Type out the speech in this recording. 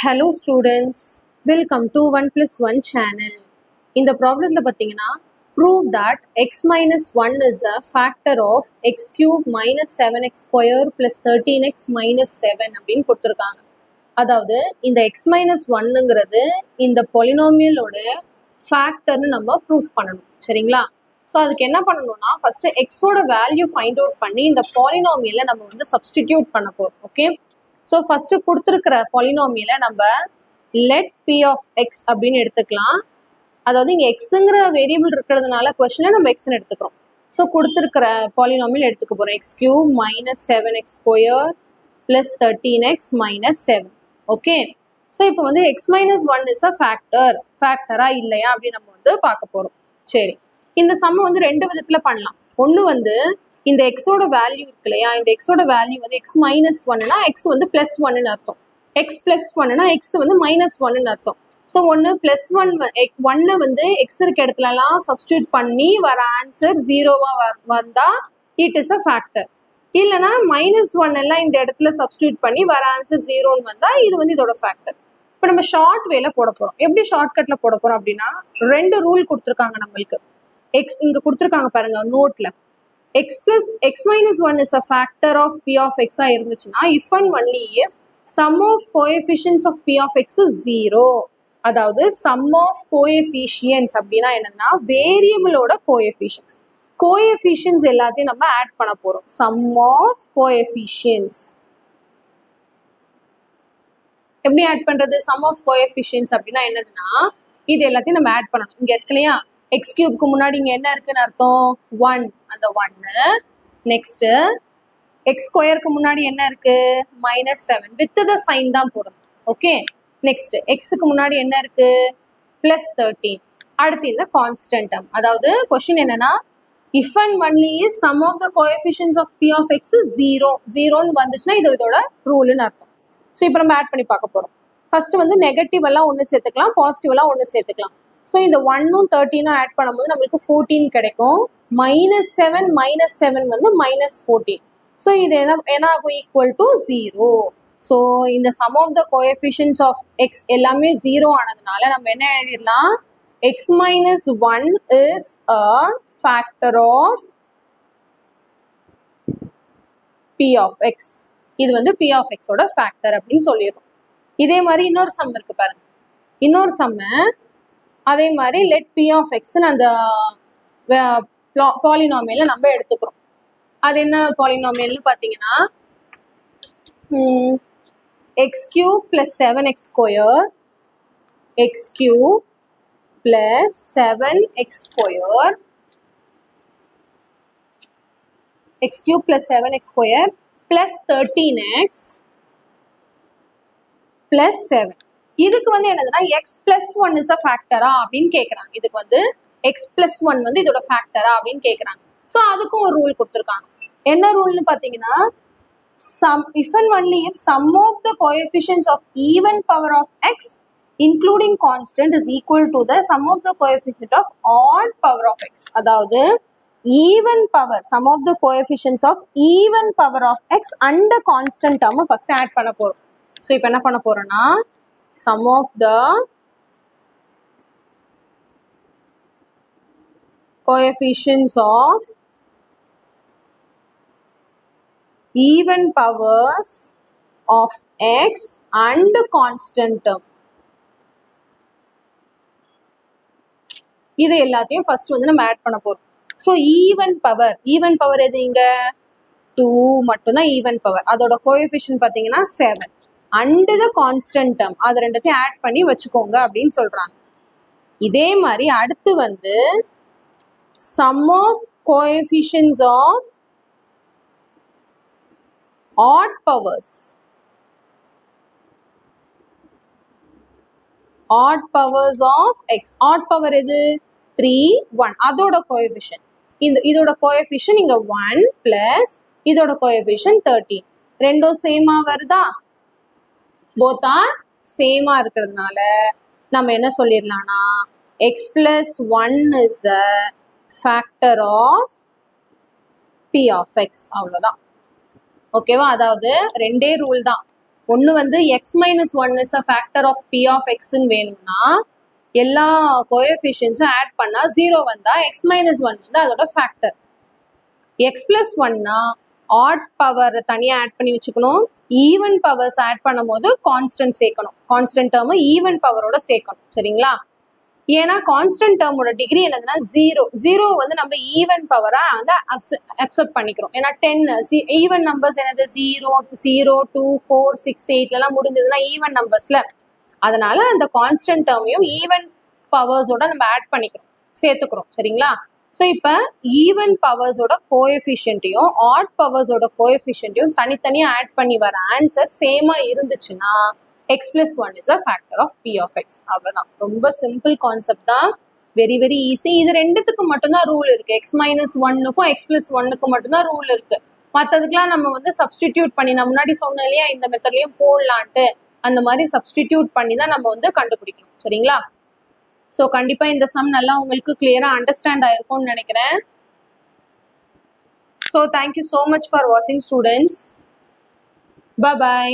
Hello students, welcome to 1 plus 1 channel. In the problem prove that x minus 1 is a factor of x cube minus 7x square plus 13x minus 7 அப்படின்னு கொடுத்துருக்காங்க. அதாவது இந்த x minus 1ங்கிறது இந்த polynomial-ஓட factor-னு நம்ம proof பண்ணணும். சரிங்களா? So அதுக்கு என்ன பண்ணணும்னா ஃபஸ்ட்டு எக்ஸோட வேல்யூ ஃபைண்ட் அவுட் பண்ணி இந்த பாலினாமியலை நம்ம வந்து சப்ஸ்டிடியூட் பண்ண போகிறோம். ஓகே, ஸோ ஃபஸ்ட்டு கொடுத்துருக்கிற பாலினாமியலை நம்ம லெட் பி ஆஃப் எக்ஸ் அப்படின்னு எடுத்துக்கலாம். அதாவது இங்கே எக்ஸுங்கிற வேரியபிள் இருக்கிறதுனால கொஸ்டினில் நம்ம எக்ஸ்ன்னு எடுத்துக்கிறோம். ஸோ கொடுத்துருக்கிற பாலினாமியல் எடுத்துக்க போகிறோம். X cube minus 7x square plus 13x minus 7. Okay, so இப்போ வந்து எக்ஸ் மைனஸ் 1 இஸ் அ ஃபேக்டரா இல்லையா அப்படின்னு நம்ம வந்து பார்க்க போகிறோம். சரி, இந்த சம்ம வந்து ரெண்டு விதத்தில் பண்ணலாம். ஒன்று வந்து இந்த எக்ஸோட வேல்யூ இருக்கு இல்லையா, இந்த எக்ஸோட வேல்யூ வந்து எக்ஸ் மைனஸ் 1னா எக்ஸ் வந்து ப்ளஸ் 1ன்னு அர்த்தம், எக்ஸ் ப்ளஸ் 1னா எக்ஸ் வந்து மைனஸ் 1ன்னு அர்த்தம். ஸோ ஒன்று ப்ளஸ் 1 வந்து எக்ஸ் இருக்க இடத்துலலாம் சப்ஸ்டியூட் பண்ணி வர ஆன்சர் 0வா வந்தால் இட் இஸ் அ ஃபேக்டர். இல்லைனா மைனஸ் 1 எல்லாம் இந்த இடத்துல சப்ஸ்டியூட் பண்ணி வர ஆன்சர் 0ன்னு வந்தால் இது வந்து இதோட ஃபேக்டர். இப்போ நம்ம ஷார்ட் வேல போட போகிறோம். எப்படி ஷார்ட்கட்டில் போட போகிறோம் அப்படின்னா, ரெண்டு ரூல் கொடுத்துருக்காங்க நம்மளுக்கு. எக்ஸ் இங்கே கொடுத்துருக்காங்க பாருங்க நோட்டில். X minus 1 is a factor of B of எக்ஸா இருந்துச்சுன்னா if and only if sum of coefficients of B of x is 0. அதாவது சம் ஆஃப் கோஎஃபிஷியன்ஸ் அப்படின்னா என்னன்னா வேரியபிளோட கோஎஃபிஷியன்ஸ் எல்லாத்தையும் நம்ம ஆட் பண்ண போறோம். சம் ஆஃப் கோஎஃபிஷியன்ஸ் எப்படி ஆட் பண்றது? சம் ஆஃப் கோஎஃபிஷியன்ஸ் அப்படின்னா என்னதுன்னா இது எல்லாத்தையும் நம்ம ஆட் பண்ணணும். இங்க இருக்கு இல்லையா, எக்ஸ் கியூப்க்கு முன்னாடி இங்கே என்ன இருக்குன்னு அர்த்தம்? 1. அந்த 1 நெக்ஸ்ட் எக்ஸ் ஸ்கொயருக்கு முன்னாடி என்ன இருக்கு? -7 வித் த சைன் தான் போடணும். ஓகே, நெக்ஸ்ட் எக்ஸுக்கு முன்னாடி என்ன இருக்கு? +13. அடுத்து இந்த கான்ஸ்டன்ட் டேர்ம். அதாவது கொஸ்டின் என்னன்னா if and only is sum of the coefficients of B of x 0ன்னு வந்துச்சுன்னா இது இதோட ரூல்னு அர்த்தம். ஸோ இப்போ நம்ம ஆட் பண்ணி பார்க்க போகிறோம். ஃபர்ஸ்ட் வந்து நெகட்டிவ் எல்லாம் ஒன்று சேர்த்துக்கலாம், பாசிட்டிவ் எல்லாம் ஒன்று சேர்த்துக்கலாம். ஸோ இந்த 1ம் 13ம் ஆட் பண்ணும்போது நம்மளுக்கு 14 கிடைக்கும். -7 வந்து -14. ஸோ இது என்ன ஆகும்? Equal to 0. ஸோ இந்த sum of the coefficients of x எல்லாமே 0 ஆனதுனால நம்ம என்ன எழுதிடலாம்? X minus 1 is a factor of B of x. இது வந்து பி ஆஃப் எக்ஸோட ஃபேக்டர் அப்படின்னு சொல்லிடுறோம். இதே மாதிரி இன்னொரு சம் இருக்கு பாருங்க. இன்னொரு சம்ம அதே மாதிரி லெட் பி ஆஃப் எக்ஸ்ன்னு அந்த பாலினாமியலை நம்ம எடுத்துக்கிறோம். அது என்ன பாலினாமியல்னு பார்த்தீங்கன்னா X cube plus 7x square X cube plus 7x square X cube plus 7x square plus 13x plus 7. இதுக்கு வந்து என்னதுன்னா எக்ஸ் பிளஸ் 1 இஸ் அ ஃபேக்டரா அப்படின்னு கேட்குறாங்க. இதுக்கு வந்து எக்ஸ் பிளஸ் 1 வந்து இதோட ஃபேக்டரா அப்படின்னு கேட்குறாங்க. ஸோ அதுக்கும் ஒரு ரூல் கொடுத்துருக்காங்க. என்ன ரூல்னு பார்த்தீங்கன்னா if and only if sum of the coefficients of even power of x including constant is equal to the sum of the coefficient of odd power of x. அதாவது even power sum of the coefficients of even power of x and constant டேர்மை first add பண்ண போகிறோம். So இப்போ என்ன பண்ண போறோம்னா sum of the coefficients of even powers of x and constant term. இது எல்லாத்தையும் ஃபர்ஸ்ட் வந்து நம்ம ஆட் பண்ண போறோம். ஸோ ஈவன் பவர் எது? இங்க 2 மட்டும்தான் ஈவன் பவர். அதோட கோஎஃபிஷியன்ட் பார்த்தீங்கன்னா 7 அண்டு த கான்ஸ்டன்ட் டேர்ம். அது ரெண்டத்தையும் ஆட் பண்ணி வச்சுக்கோங்க அப்படின்னு சொல்றாங்க. இதே மாதிரி அடுத்து வந்து sum of coefficients of odd powers of x. Odd power எது? 3 1. அதோட கோஎஃபிஷியன்ட் இதோட கோஎஃபிஷியன்ட் இங்க 1 பிளஸ் இதோட கோஎஃபிஷியன்ட் 13. ரெண்டும் சேமா வருதா? போத் ஆர் சேமா இருக்கிறதுனால நம்ம என்ன சொல்லிடலாம்னா x plus 1 is a factor of B of x. அவ்வளோதான். ஓகேவா? அதாவது ரெண்டே ரூல் தான். ஒன்று வந்து x minus one is a factor of B of எக்ஸ்ன்னு வேணும்னா எல்லா கோஎஃபிஷியன்ஸும் ஆட் பண்ணால் 0 வந்தால் எக்ஸ் மைனஸ் ஒன் வந்து அதோட ஃபேக்டர். எக்ஸ் பிளஸ் ஒன்னா ஆட் பவர் தனியாக ஆட் பண்ணி வச்சுக்கணும், ஈவன் பவர்ஸ் ஆட் பண்ணும் போது கான்ஸ்டன்ட் சேர்க்கணும், கான்ஸ்டன்ட் டேர்மு ஈவன் பவரோட சேர்க்கணும். சரிங்களா? ஏன்னா கான்ஸ்டன்ட் டேர்மோட டிகிரி என்னதுன்னா 0 வந்து நம்ம ஈவன் பவரா வந்து அக்செப்ட் பண்ணிக்கிறோம். ஏன்னா 10 ஈவன் நம்பர்ஸ் என்னது 0, 0, 2, 4, 6, 8 முடிஞ்சதுன்னா ஈவன் நம்பர்ஸ்ல. அதனால அந்த கான்ஸ்டன்ட் டேர்மையும் ஈவன் பவர்ஸோட நம்ம ஆட் பண்ணிக்கிறோம், சேர்த்துக்கிறோம். சரிங்களா? ஸோ இப்போ ஈவன் பவர்ஸோட கோஎஃபிஷியன்ட்டையும் ஆட் பவர்ஸோட கோஎஃபிஷியன்ட்டையும் தனித்தனியாக ஆட் பண்ணி வர ஆன்சர் சேமாக இருந்துச்சுன்னா x plus 1 is a factor of p of x. அவ்வளோதான். ரொம்ப சிம்பிள் கான்செப்ட் தான், வெரி வெரி ஈஸி. இது ரெண்டுத்துக்கு மட்டும்தான் ரூல் இருக்கு. எக்ஸ் மைனஸ் ஒன்னுக்கும் எக்ஸ் பிளஸ் ஒன்னுக்கும் மட்டும்தான் ரூல் இருக்கு. மற்றதுக்கெல்லாம் நம்ம வந்து சப்ஸ்டிடியூட் பண்ணி, நான் முன்னாடி சொன்னேன் இல்லையா இந்த மெத்தட்லையும் போடலான்ட்டு, அந்த மாதிரி சப்ஸ்டிடியூட் பண்ணி தான் நம்ம வந்து கண்டுபிடிக்கணும். சரிங்களா? ஸோ கண்டிப்பாக இந்த சம் நல்லா உங்களுக்கு கிளியராக அண்டர்ஸ்டாண்ட் ஆயிருக்கும்னு நினைக்கிறேன். So thank you so much for வாட்சிங் ஸ்டூடெண்ட்ஸ். Bye bye.